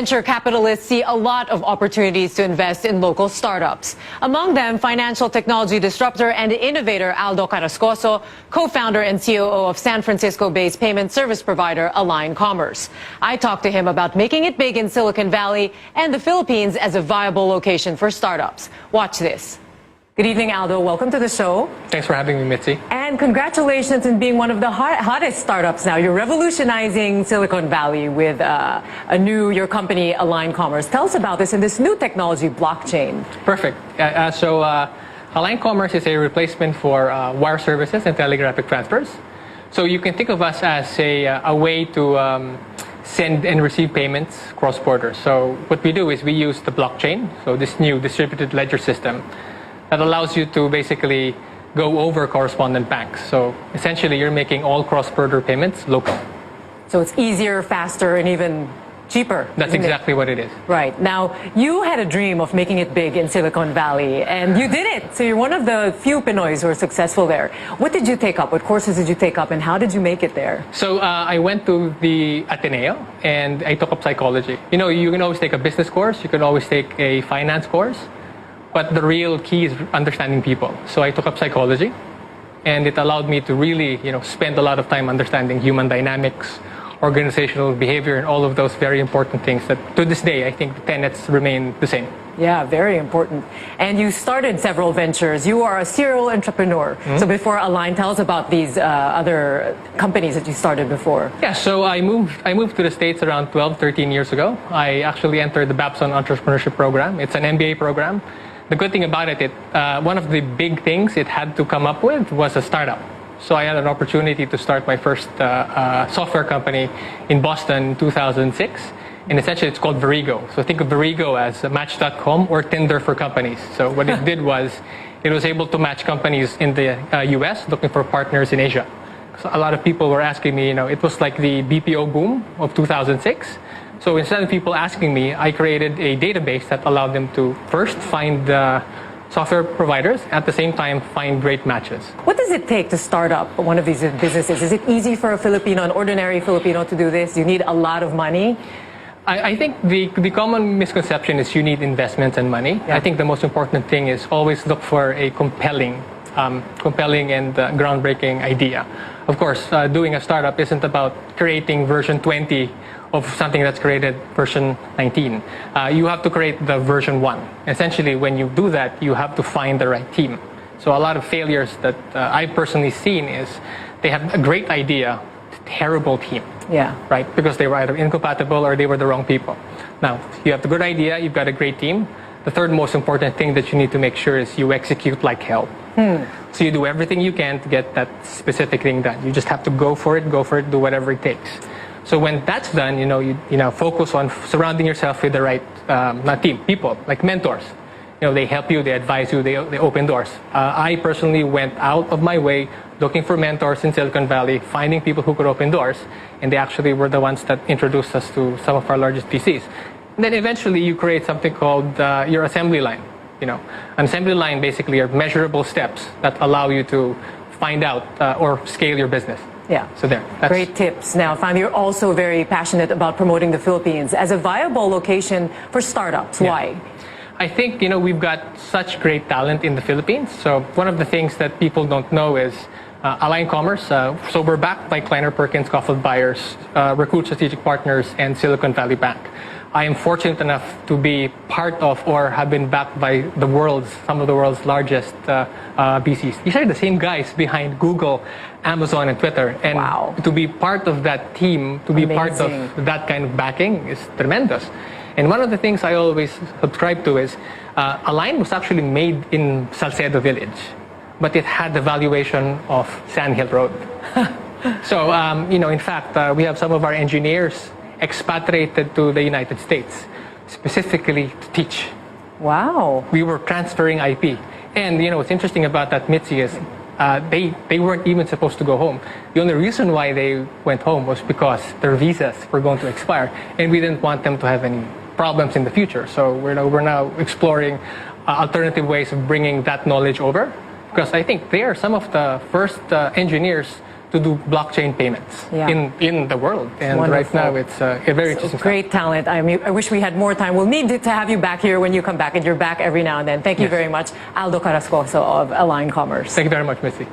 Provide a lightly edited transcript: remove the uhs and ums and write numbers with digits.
venture capitalists see a lot of opportunities to invest in local startups. Among them, financial technology disruptor and innovator Aldo Carrascoso, co-founder and COO of San Francisco-based payment service provider Align Commerce. I talked to him about making it big in Silicon Valley and the Philippines as a viable location for startups. Watch this. Good evening, Aldo. Welcome to the show. Thanks for having me, Mitzi. And congratulations on being one of the hottest startups now. You're revolutionizing Silicon Valley with your company, Align Commerce. Tell us about this and this new technology, blockchain. Perfect. Align Commerce is a replacement for wire services and telegraphic transfers. So you can think of us as a way to send and receive payments cross-border. So what we do is we use the blockchain, so this new distributed ledger system, that allows you to basically go over correspondent banks. So essentially, you're making all cross-border payments local. So it's easier, faster, and even cheaper. That's exactly what it is. Right. Now, you had a dream of making it big in Silicon Valley, and you did it. So you're one of the few Pinoys who are successful there. What did you take up? What courses did you take up, and how did you make it there? So I went to the Ateneo, and I took up psychology. You know, you can always take a business course. You can always take a finance course. But the real key is understanding people. So I took up psychology, and it allowed me to really, spend a lot of time understanding human dynamics, organizational behavior, and all of those very important things that to this day, I think the tenets remain the same. Yeah, very important. And you started several ventures. You are a serial entrepreneur. Mm-hmm. So before Align, tell us about these other companies that you started before. Yeah, so I moved to the States around 12, 13 years ago. I actually entered the Babson Entrepreneurship Program. It's an MBA program. The good thing about it, one of the big things it had to come up with was a startup. So I had an opportunity to start my first software company in Boston in 2006. And essentially, it's called Verigo. So think of Verigo as Match.com or Tinder for companies. So what it did was it was able to match companies in the US looking for partners in Asia. So a lot of people were asking me, it was like the BPO boom of 2006. So instead of people asking me, I created a database that allowed them to first find software providers, at the same time find great matches. What does it take to start up one of these businesses? Is it easy for a Filipino, an ordinary Filipino to do this? You need a lot of money? I think the common misconception is you need investments and money. Yeah. I think the most important thing is always look for a compelling and groundbreaking idea. Of course, doing a startup isn't about creating version 20 of something that's created version 19. You have to create the version 1. Essentially, when you do that, you have to find the right team. So a lot of failures that I've personally seen is they have a great idea, terrible team. Yeah. Right? Because they were either incompatible or they were the wrong people. Now, you have the good idea, you've got a great team. The third most important thing that you need to make sure is you execute like hell. So you do everything you can to get that specific thing done. You just have to go for it, do whatever it takes. So when that's done, you focus on surrounding yourself with the right, people, like mentors. They help you, they advise you, they open doors. I personally went out of my way looking for mentors in Silicon Valley, finding people who could open doors, and they actually were the ones that introduced us to some of our largest VCs. And then eventually you create something called your assembly line. An assembly line basically are measurable steps that allow you to find out or scale your business. Yeah. So there. Great tips. Now, finally, you're also very passionate about promoting the Philippines as a viable location for startups. Yeah. Why? I think, we've got such great talent in the Philippines. So one of the things that people don't know is Align Commerce. So we're backed by Kleiner Perkins, Coughlin Byers, Recruit Strategic Partners, and Silicon Valley Bank. I am fortunate enough to be part of or have been backed by some of the world's largest VCs. These are the same guys behind Google, Amazon, and Twitter. And wow. To be part of that team, to be part of that kind of backing is tremendous. And one of the things I always subscribe to is Align was actually made in Salcedo Village, but it had the valuation of Sand Hill Road. So, in fact, we have some of our engineers expatriated to the United States, specifically to teach. Wow. We were transferring IP. And, what's interesting about that, Mitzi, is they weren't even supposed to go home. The only reason why they went home was because their visas were going to expire, and we didn't want them to have any problems in the future. So we're now exploring alternative ways of bringing that knowledge over, because I think they are some of the first engineers to do blockchain payments in the world. And right now, it's a very interesting great talent. I mean, I wish we had more time. We'll need to have you back here when you come back, and you're back every now and then. Thank you very much, Aldo Carrascoso of Align Commerce. Thank you very much, Missy.